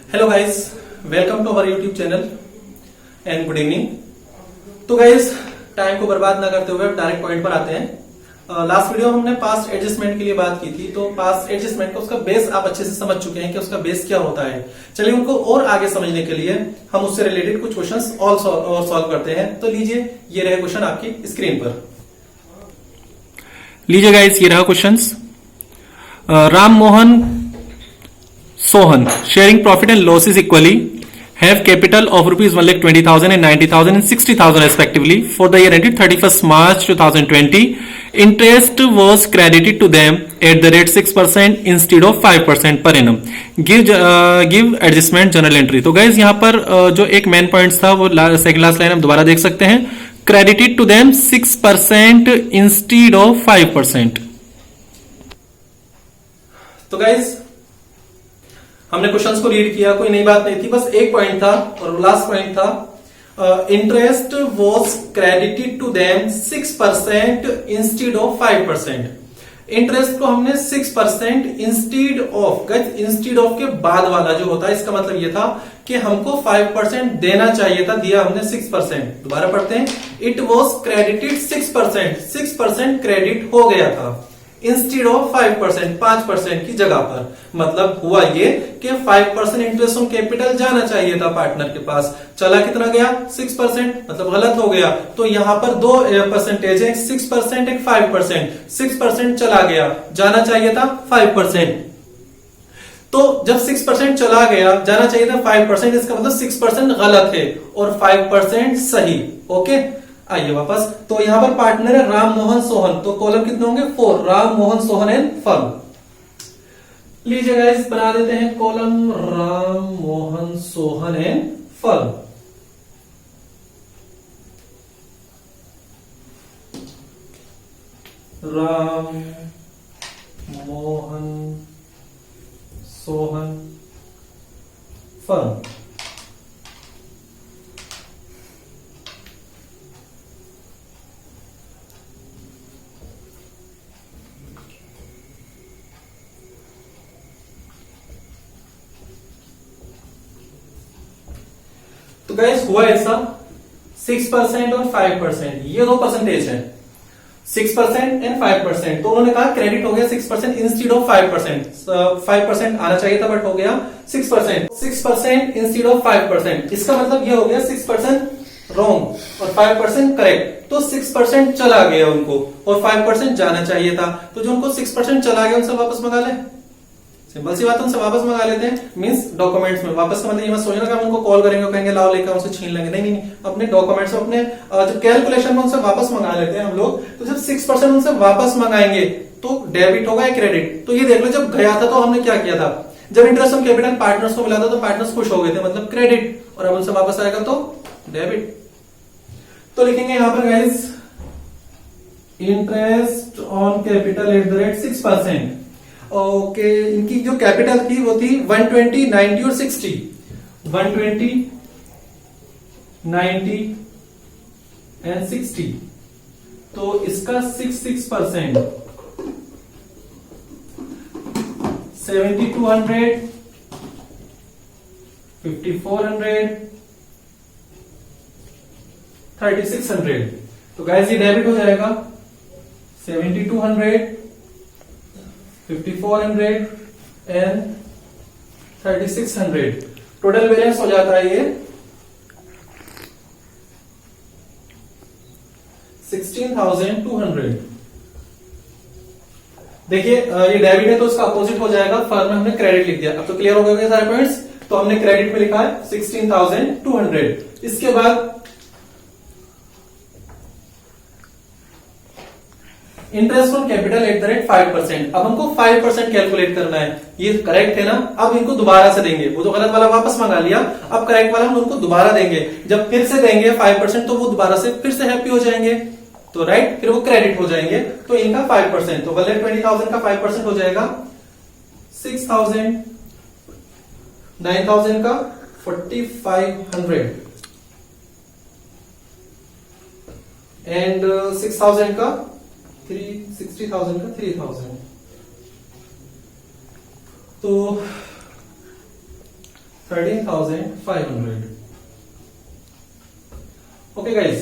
Hello guys, welcome to our YouTube channel and good evening. तो guys, time को बर्बाद ना करते हुए डायरेक्ट पॉइंट पर आते हैं। लास्ट वीडियो में हमने पास्ट एडजस्टमेंट के लिए बात की थी, तो पास्ट एडजस्टमेंट का उसका बेस आप अच्छे से समझ चुके हैं कि उसका बेस क्या होता है। चलिए उनको और आगे समझने के लिए हम उससे रिलेटेड कुछ क्वेश्चंस और सॉल्व करते हैं। तो लीजिए, ये रहे क्वेश्चन आपकी स्क्रीन पर। लीजिए गाइस, ये रहा questions. Ram Mohan Sohan sharing profit and losses equally have capital of rupees 1,20,000 and 90,000 and 60,000 respectively for the year ended 31st March 2020. Interest was credited to them at the rate 6% instead of 5% per annum. Give adjustment journal entry. तो guys यहाँ पर जो एक main points था वो second last line हम दोबारा देख सकते हैं। Credited to them 6% instead of 5%. तो गाइस, हमने क्वेश्चंस को रीड किया, कोई नई बात नहीं थी, बस एक पॉइंट था और लास्ट पॉइंट था interest was credited to them 6% instead of 5%। Interest को हमने 6% इंस्टीड ऑफ, इंस्टीड ऑफ के बाद वाला जो होता है, इसका मतलब ये था कि हमको 5% देना चाहिए था, दिया हमने 6%। दोबारा पढ़ते हैं, इट वॉज क्रेडिटेड 6%, 6% क्रेडिट हो गया था इंस्टीड ऑफ 5%, 5% की जगह पर। मतलब हुआ ये कि 5% इंटरेस्ट ऑन कैपिटल जाना चाहिए था पार्टनर के पास, चला कितना गया 6%, मतलब गलत हो गया। तो यहां पर दो परसेंटेज है, 6% एक 5%। 6% चला गया, जाना चाहिए था 5%। तो जब 6% चला गया, जाना चाहिए था 5%, इसका मतलब 6% गलत है और 5% सही। ओके, आइए वापस। तो यहां पर पार्टनर है राम मोहन सोहन, तो कॉलम कितने होंगे 4, राम मोहन सोहन एंड फर्म। लीजिए गाइस, बना देते हैं column Ram Mohan Sohan and firm. Ram Mohan Sohan firm. तो गाइस, हुआ ऐसा, 6% और 5%, ये दो परसेंटेज है, 6% एंड 5%। तो उन्होंने कहा क्रेडिट हो गया 6% इंस्टीड ऑफ 5%। 5% आना चाहिए था बट हो गया 6%। 6% इंस्टीड ऑफ 5%, इसका मतलब ये हो गया 6% रॉन्ग और 5% करेक्ट। तो 6% चला गया उनको और 5% जाना चाहिए था। तो जो उनको 6% चला गया उनसे वापस मंगा ले, सिंपल सी बात, उनसे वापस मंगा लेते हैं। मींस डॉक्यूमेंट्स में वापस का मतलब ये मत सोचना कि हम उनको कॉल करेंगे, कहेंगे लाओ लेकर उनसे छीन लेंगे। नहीं नहीं, अपने डॉक्यूमेंट्स में, अपने जो कैलकुलेशन में उनसे वापस मंगा लेते हैं हम लोग। तो जब 6% उनसे वापस मंगाएंगे तो डेबिट होगा या क्रेडिट। तो ये देख लो, जब गया था तो हमने क्या किया था, जब इंटरेस्ट ऑन कैपिटल पार्टनर्स को मिला था तो पार्टनर्स खुश हो गए थे, मतलब क्रेडिट, और अब उनसे वापस आएगा तो डेबिट। तो लिखेंगे यहां पर guys, interest on capital at the rate 6%। Okay, इनकी जो कैपिटल थी वो थी 120, 90 और 60। 120, 90 एंड 60। तो इसका 6%, 7200, 5400, 3600। तो गाइस ये डेबिट हो जाएगा 7200, 5400 एंड 3600। टोटल बैलेंस हो जाता है ये 16,200। देखिए, ये डेबिट है तो इसका अपोजिट हो जाएगा, फर्म में हमने क्रेडिट लिख दिया। अब तो क्लियर हो गए सारे पॉइंट्स। तो हमने क्रेडिट में लिखा है 16,200। इसके बाद interest on capital at the rate 5%। अब हमको 5% कैलकुलेट करना है, ये करेक्ट है ना। अब इनको दोबारा से देंगे, वो जो गलत वाला वापस मंगा लिया, अब करेक्ट वाला हम उनको दोबारा देंगे। जब फिर से देंगे 5% तो वो दोबारा से फिर से हैप्पी हो जाएंगे, तो राइट, फिर वो क्रेडिट हो जाएंगे। तो इनका 5%, तो 1,20,000 का 5% हो जाएगा 6,000, 9,000 का 4,500 एंड 6,000 का 60,000 का 3,000। तो 13,500। ओके गाइस,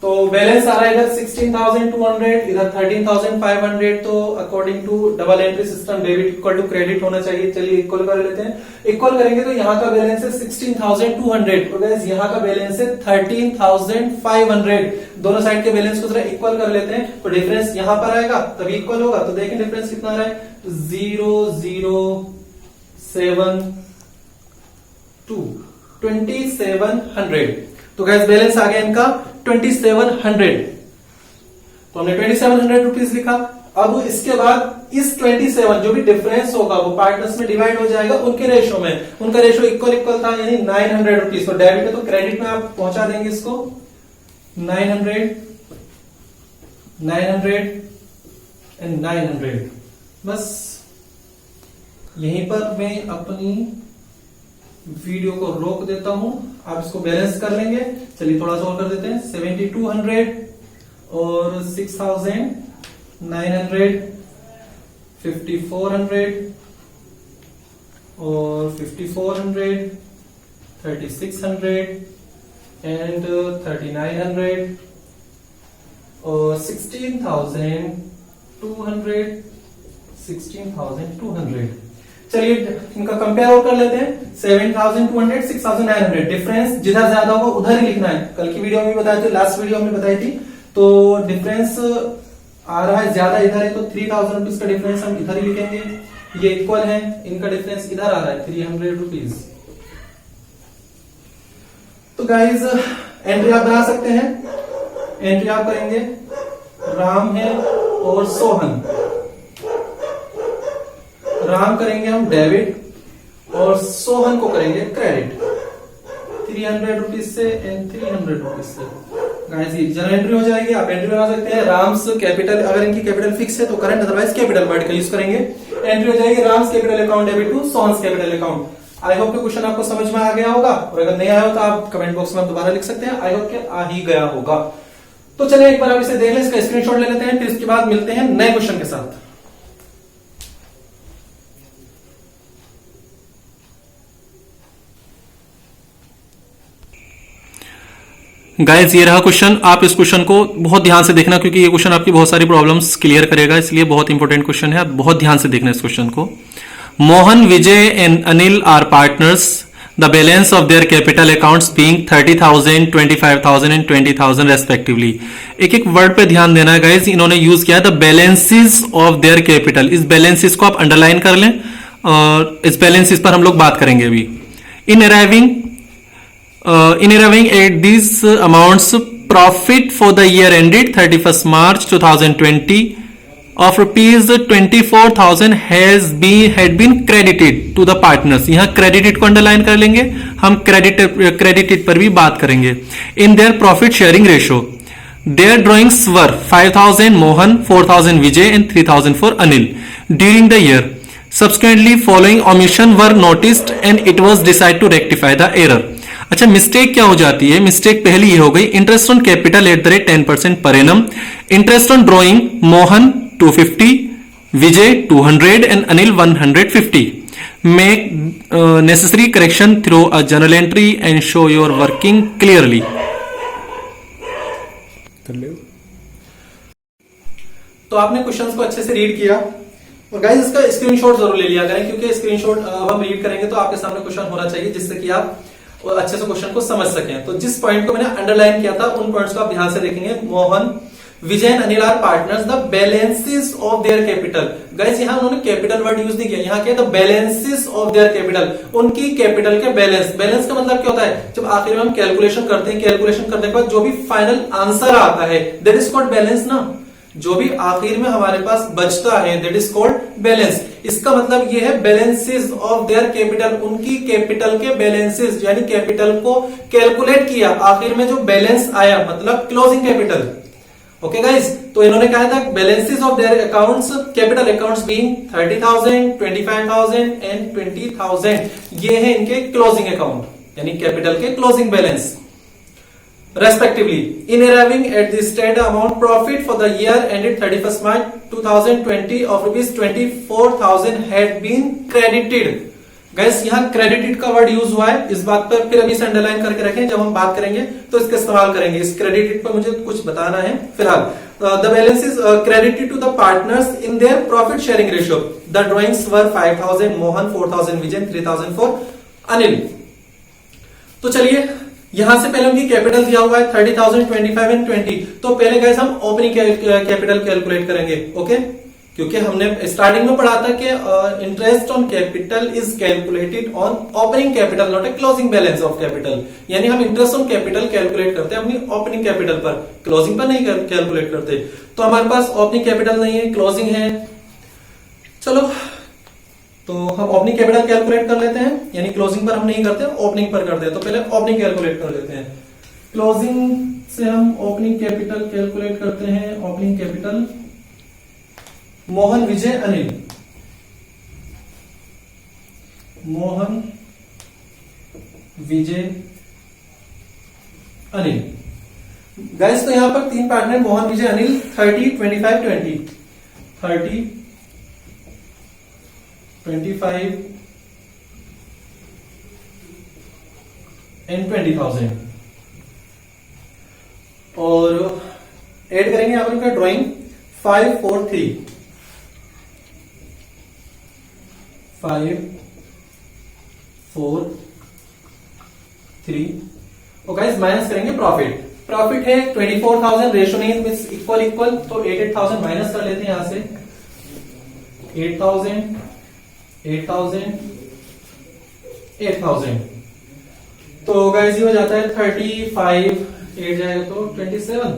तो बैलेंस आ रहा है इधर 16,200, इधर 13,500। तो according to double entry system debit equal to credit होना चाहिए। चलिए इक्वल कर लेते हैं। इक्वल करेंगे तो यहाँ का बैलेंस है 16,200 और गाइस यहाँ का बैलेंस है 13,500। दोनों साइड के बैलेंस को जरा इक्वल कर लेते हैं तो डिफरेंस यहाँ पर आएगा तभी इक्वल होगा। तो देखें डिफरेंस कितना आ रहा है 0,072, 2700। तो गैस बैलेंस आ गया इनका 2700। तो हमने 2700 रुपीज लिखा। अब इसके बाद इस 27 जो भी डिफरेंस होगा वो पार्टनर्स में डिवाइड हो जाएगा उनके रेशो में। उनका रेशो इक्वल था यानी 900 रुपीज। तो डेबिट है तो क्रेडिट में आप पहुंचा देंगे इसको 900, 900 एंड 900। बस यहीं पर मैं अपनी वीडियो को रोक देता हूं, आप इसको बैलेंस कर लेंगे। चलिए थोड़ा सा और कर देते हैं 7200 और 6900, 5400 और 5400, 3600 एंड 3900 और 16,200, 16,200। चलिए इनका कंपेयर और कर लेते हैं 7,200, 6,900। डिफरेंस जिधर ज्यादा होगा उधर ही लिखना है। कल की वीडियो में बताया था, लास्ट वीडियो में बताई थी। तो डिफरेंस आ रहा है ज्यादा इधर है तो 3,000 रुपीज का डिफरेंस हम इधर ही लिखेंगे। ये इक्वल है, इनका डिफरेंस इधर आ रहा है 300 रुपीज। तो गाइज एंट्री आप बना सकते हैं। एंट्री आप करेंगे राम है और सोहन। राम करेंगे हम डेबिट और सोहन को करेंगे क्रेडिट 300 रुपीज से एंड 300 रुपीज से। गाइस ये जरा एंट्री हो जाएगी। आप एंट्री बना सकते हैं। राम्स कैपिटल, अगर इनकी कैपिटल फिक्स है तो करंट, अदरवाइज कैपिटल वर्ड का यूज करेंगे। एंट्री हो जाएगी Ram's capital account debit to Sohan's capital account. I hope कि क्वेश्चन आपको समझ में आ गया होगा और अगर नहीं आया हो तो आप कमेंट बॉक्स में दोबारा लिख सकते हैं। आई होप कि आ ही गया होगा। तो चलिए एक बार आप इसे देख लें, इसका स्क्रीनशॉट ले लेते हैं, फिर इसके बाद मिलते हैं नए क्वेश्चन के साथ। गाइज ये रहा क्वेश्चन। आप इस क्वेश्चन को बहुत ध्यान से देखना क्योंकि ये क्वेश्चन आपकी बहुत सारी प्रॉब्लम्स क्लियर करेगा, इसलिए बहुत इंपॉर्टेंट क्वेश्चन है। आप बहुत ध्यान से देखना इस क्वेश्चन को। Mohan, Vijay and Anil are partners. The balance of their capital accounts being 30,000, 25,000 and 20,000 respectively. एक एक वर्ड पे ध्यान देना है गाइज। इन्होंने यूज किया the balances of their capital. इस बैलेंसेस को आप अंडरलाइन कर लें और इस बैलेंसेस पर हम लोग बात करेंगे अभी। इन arriving at these amounts, profit for the year ended 31st March 2020 of rupees 24,000 had been credited to the partners। यहाँ credited को अंडरलाइन कर लेंगे, हम credited पर भी बात करेंगे। In their profit sharing ratio, their drawings were 5,000 Mohan, 4,000 Vijay and 3,000 for Anil during the year. Subsequently, following omission were noticed and it was decided to rectify the error। अच्छा, mistake क्या हो जाती है? Mistake पहली ये हो गई, interest on capital at the rate 10% per annum. Interest on drawing Mohan 250, Vijay 200 and Anil 150। Make necessary correction through a journal entry and show your working clearly. तो आपने क्वेश्चंस को अच्छे से रीड किया और गाइस इसका स्क्रीनशॉट जरूर ले लिया करें क्योंकि स्क्रीनशॉट अब हम रीड करेंगे तो आपके सामने क्वेश्चन होना चाहिए जिससे कि आप अच्छे से क्वेश्चन को समझ सकें। तो जिस पॉइंट को मैंने अंडरलाइन किया था उन पॉइंट्स को आप ध्यान से देखेंगे। Mohan, Vijay and Anil are partners, the balances of their capital. Guys यहाँ उन्होंने कैपिटल वर्ड यूज नहीं किया, यहाँ क्या the balances of their capital, उनकी कैपिटल के बैलेंस। बैलेंस का मतलब क्या होता है? जब आखिर में हम कैलकुलेशन करते हैं, कैलकुलेशन करने के बाद जो भी फाइनल आंसर आता है दैट इज कॉल्ड बैलेंस ना। जो भी आखिर में हमारे पास बचता है दैट इज कॉल्ड बैलेंस। इसका मतलब ये है बैलेंसेस ऑफ देयर कैपिटल, उनकी कैपिटल के बैलेंसेस, यानी कैपिटल को कैलकुलेट किया, आखिर में जो बैलेंस आया मतलब क्लोजिंग कैपिटल। ओके गाइस, तो इन्होंने कहा था balances of their accounts, capital accounts being 30,000, 25,000 and 20,000। ये है इनके क्लोजिंग अकाउंट यानी कैपिटल के closing balance respectively. In arriving at the stated amount, profit for the year ended 31st March 2020 of rupees 24,000 had been credited. Gas यहाँ credited का word use हुआ है, इस बात पर फिर अभी इसे अंडरलाइन करके रखें, जब हम बात करेंगे तो इसका इस्तेमाल करेंगे। इस क्रेडिटेड पर मुझे कुछ बताना है फिलहाल। The balance is credited to the partners in their profit sharing ratio. The drawings were 5000 Mohan, 4000 Vijay, 3000 for Anil. तो चलिए यहां से पहले उनकी कैपिटल दिया हुआ है 30,000, 25 एंड 20। तो पहले गाइस हम ओपनिंग कैपिटल कैलकुलेट करेंगे, ओके? क्योंकि हमने स्टार्टिंग में पढ़ा था कि interest on capital is calculated on opening capital, not a closing balance of capital. यानी हम इंटरेस्ट ऑन कैपिटल कैलकुलेट करते हैं अपनी ओपनिंग कैपिटल पर, क्लोजिंग पर नहीं कैलकुलेट करते। तो हमारे पास ओपनिंग कैपिटल नहीं है, क्लोजिंग है। चलो तो हम ओपनिंग कैपिटल कैलकुलेट कर लेते हैं, यानी क्लोजिंग पर हम नहीं करते, ओपनिंग पर करते हैं। तो पहले ओपनिंग कैलकुलेट कर लेते हैं। क्लोजिंग से हम ओपनिंग कैपिटल कैलकुलेट करते हैं। Opening capital Mohan, Vijay, Anil. Mohan, Vijay, Anil. Guys तो यहां पर 3 पार्टनर मोहन, विजय, अनिल 30, 25, 20। 30, 25 एंड 20,000। और ऐड करेंगे यहां पर उनका ड्राइंग 5, 4, 3। 5, 4, 3। और गाइस माइनस करेंगे प्रॉफिट। प्रॉफिट है 24,000, रेशो नहीं है, इक्वल इक्वल, तो 8,000 माइनस कर लेते हैं यहां से। 8,000, 8,000, 8,000। तो गाइस ये हो जाता है 35, 8 जाएगा तो 27।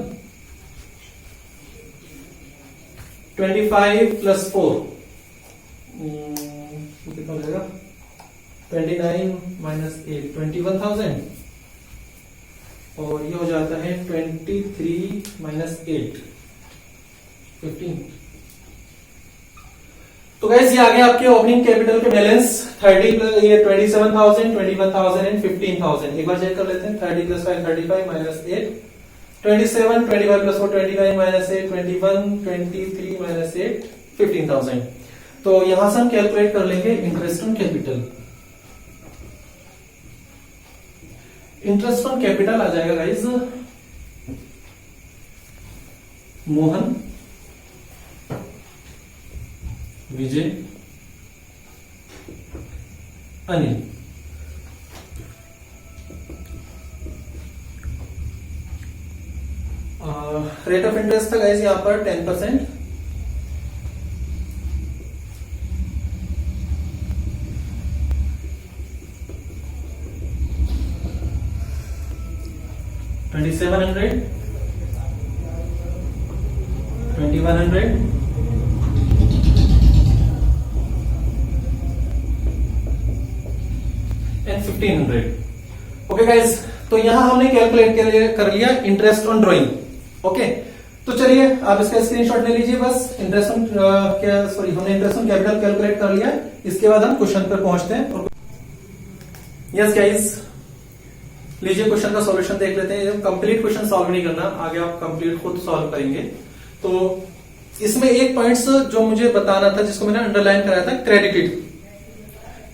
25 प्लस 4 कितना हो जाएगा? 29 माइनस 8, 21,000। और ये हो जाता है 23 माइनस 8, 15। तो गाइस ये आ गया आपके ओपनिंग कैपिटल के बैलेंस 30 प्लस ये 27,000, 21,000 एंड 15,000। एक बार चेक कर लेते हैं। 30 plus 5 35 minus 8 27, 25 plus 4 29 minus 8 21, 23 minus 8 15,000। तो यहां से हम कैलकुलेट कर लेंगे interest on capital. Interest on capital आ जाएगा guys Mohan, Vijay, Anil. Rate of interest था गाइस यहां पर 10%। $2,700, $2,100 एंड 1,500। ओके गाइस, तो यहां हमने कैलकुलेट कर लिया इंटरेस्ट ऑन ड्राइंग। ओके, तो चलिए आप इसका स्क्रीनशॉट ले लीजिए बस। इंटरेस्ट ऑन हमने इंटरेस्ट ऑन कैपिटल कैलकुलेट कर लिया। इसके बाद हम क्वेश्चन पर पहुंचते हैं। यस गाइस, लीजिए क्वेश्चन का सॉल्यूशन देख लेते हैं। कंप्लीट क्वेश्चन सॉल्व नहीं करना, आगे आप कंप्लीट खुद सॉल्व करेंगे। तो इसमें एक पॉइंट्स जो मुझे बताना था, जिसको मैंने अंडरलाइन कराया था, क्रेडिटेड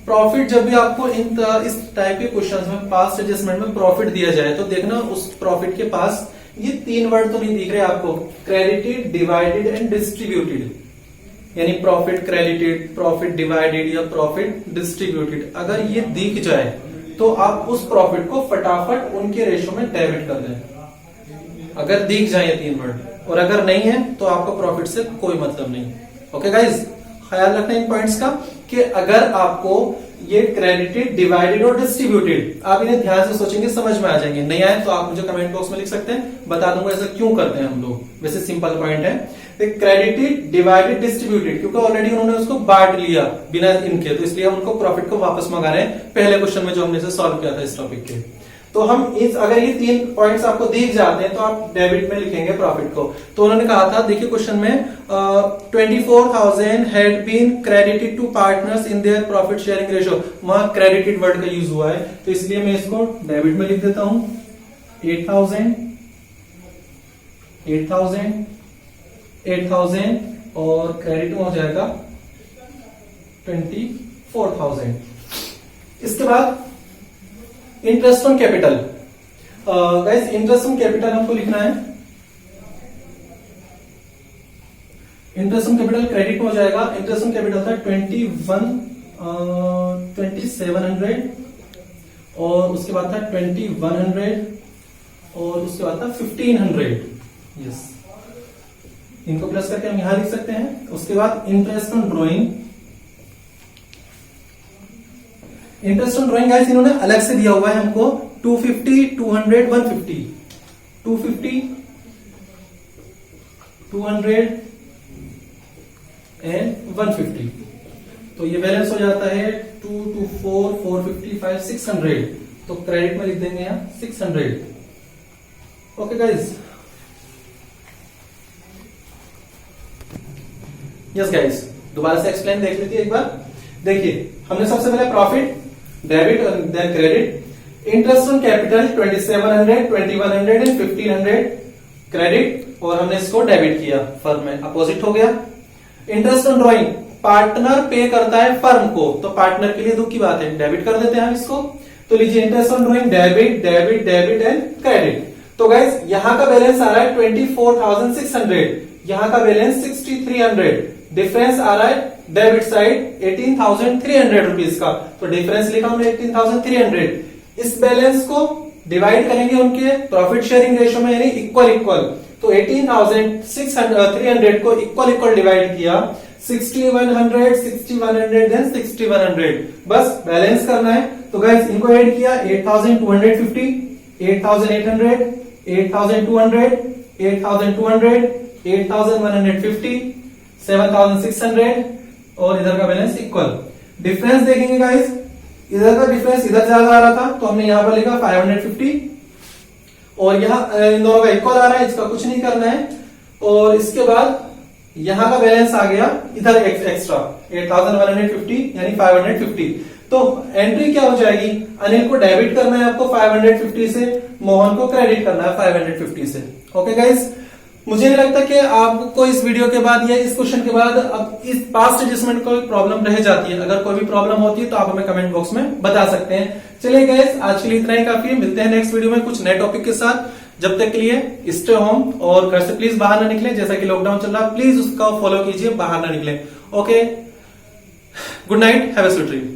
प्रॉफिट। जब भी आपको इस टाइप के क्वेश्चंस में पास्ट एडजस्टमेंट में प्रॉफिट दिया जाए तो देखना उस प्रॉफिट के पास ये 3 वर्ड तो नहीं दिख रहे आपको, क्रेडिटेड, डिवाइडेड एंड डिस्ट्रीब्यूटेड। यानी प्रॉफिट क्रेडिटेड, प्रॉफिट डिवाइडेड या प्रॉफिट डिस्ट्रीब्यूटेड। अगर ये दिख जाए तो आप उस प्रॉफिट को फटाफट उनके रेशो में डेबिट कर दें, अगर दिख जाए ये 3 वर्ड। और अगर नहीं है तो आपको प्रॉफिट से कोई मतलब नहीं। ओके गाइज, ख्याल रखना इन पॉइंट्स का कि अगर आपको ये क्रेडिटेड, डिवाइडेड और डिस्ट्रीब्यूटेड, आप इन्हें ध्यान से सोचेंगे, समझ में आ जाएंगे। नहीं आए तो आप मुझे कमेंट बॉक्स में लिख सकते हैं, बता दूंगा ऐसा क्यों करते हैं हम लोग। वैसे सिंपल पॉइंट है, क्रेडिटेड, डिवाइडेड, डिस्ट्रीब्यूटेड, क्योंकि ऑलरेडी उन्होंने उसको बांट लिया बिना इनके, तो इसलिए हम उनको प्रॉफिट को वापस मंगा रहे हैं पहले क्वेश्चन में जो हमने सॉल्व किया था इस टॉपिक के। तो हम अगर ये 3 पॉइंट्स आपको दिख जाते हैं तो आप डेबिट में लिखेंगे प्रॉफिट को। तो उन्होंने कहा था, देखिए क्वेश्चन में 24,000 had been credited to partners in their profit sharing ratio. वहां क्रेडिटेड वर्ड का यूज हुआ है, तो इसलिए मैं इसको डेबिट में लिख देता हूं। 8,000 और क्रेडिट में हो जाएगा 24,000। इसके बाद interest on capital. Guys interest on capital हमको लिखना है, इंटरेस्ट ऑन कैपिटल क्रेडिट हो जाएगा। इंटरेस्ट ऑन कैपिटल था 2700 और उसके बाद था 2100 और उसके बाद था 1500। यस, इनको प्लस करके हम यहां लिख सकते हैं। उसके बाद interest on drawing, interest on drawing guys इन्होंने अलग से दिया हुआ है हमको 250, 200, 150, 250, 200 एंड 150। तो ये बैलेंस हो जाता है 2, 2, 4, 455, 600। तो क्रेडिट में लिख देंगे यहां 600। ओके गाइस, यस गाइस, दोबारा से एक्सप्लेन देख लीजिए एक बार। देखिए हमने सबसे पहले प्रॉफिट, डेबिट और then credit. Interest on capital 2700, 2100 and 1500 credit और हमने इसको डेबिट किया, फर्म में अपोजिट हो गया। इंटरेस्ट ऑन ड्रॉइंग, पार्टनर पे करता है फर्म को, तो पार्टनर के लिए दुख की बात है, डेबिट कर देते हैं हम इसको। तो लीजिए interest on drawing debit, debit, debit and credit. तो गाइस यहां का बैलेंस आ रहा है 24,600, यहां का बैलेंस 6,300, डिफरेंस आ रहा है डेबिट साइड 18,300 रुपीज का। तो डिफरेंस लिखा हमने 18,300। इस बैलेंस को डिवाइड करेंगे उनके प्रॉफिट शेयरिंग रेशियो में, यानी इक्वल इक्वल। तो 18,300 को इक्वल इक्वल डिवाइड किया, 6100, 6100 देन 6100, बस बैलेंस करना है। तो गाइस इनको ऐड किया 8,250, 8,800, 8,200, 8,200, 8,150, 7,600 और इधर का बैलेंस इक्वल। डिफरेंस देखेंगे गाइस, इधर का डिफरेंस इधर ज्यादा आ रहा था तो हमने यहां पर लिखा 550 और यहाँ इन दोनों का इक्वल आ रहा है, इसका कुछ नहीं करना है। और इसके बाद यहां का बैलेंस आ गया इधर एक्स्ट्रा 8,150 यानी 550। तो एंट्री क्या हो जाएगी, अनिल को डेबिट करना है आपको 550 से, मोहन को क्रेडिट करना है 550 से। ओके गाइस, मुझे नहीं लगता कि आपको इस वीडियो के बाद या इस क्वेश्चन के बाद अब इस पास्ट एडजस्टमेंट कोई प्रॉब्लम रह जाती है। अगर कोई भी प्रॉब्लम होती है तो आप हमें कमेंट बॉक्स में बता सकते हैं। चलिए गाइस, आज के लिए इतना ही काफी है, मिलते हैं नेक्स्ट वीडियो में कुछ नए टॉपिक के साथ। जब तक के लिए स्टे होम और घर से प्लीज बाहर ना निकले, जैसा कि लॉकडाउन चल रहा है प्लीज उसका फॉलो कीजिए, बाहर ना निकले। Okay, good night, have a sweet dream.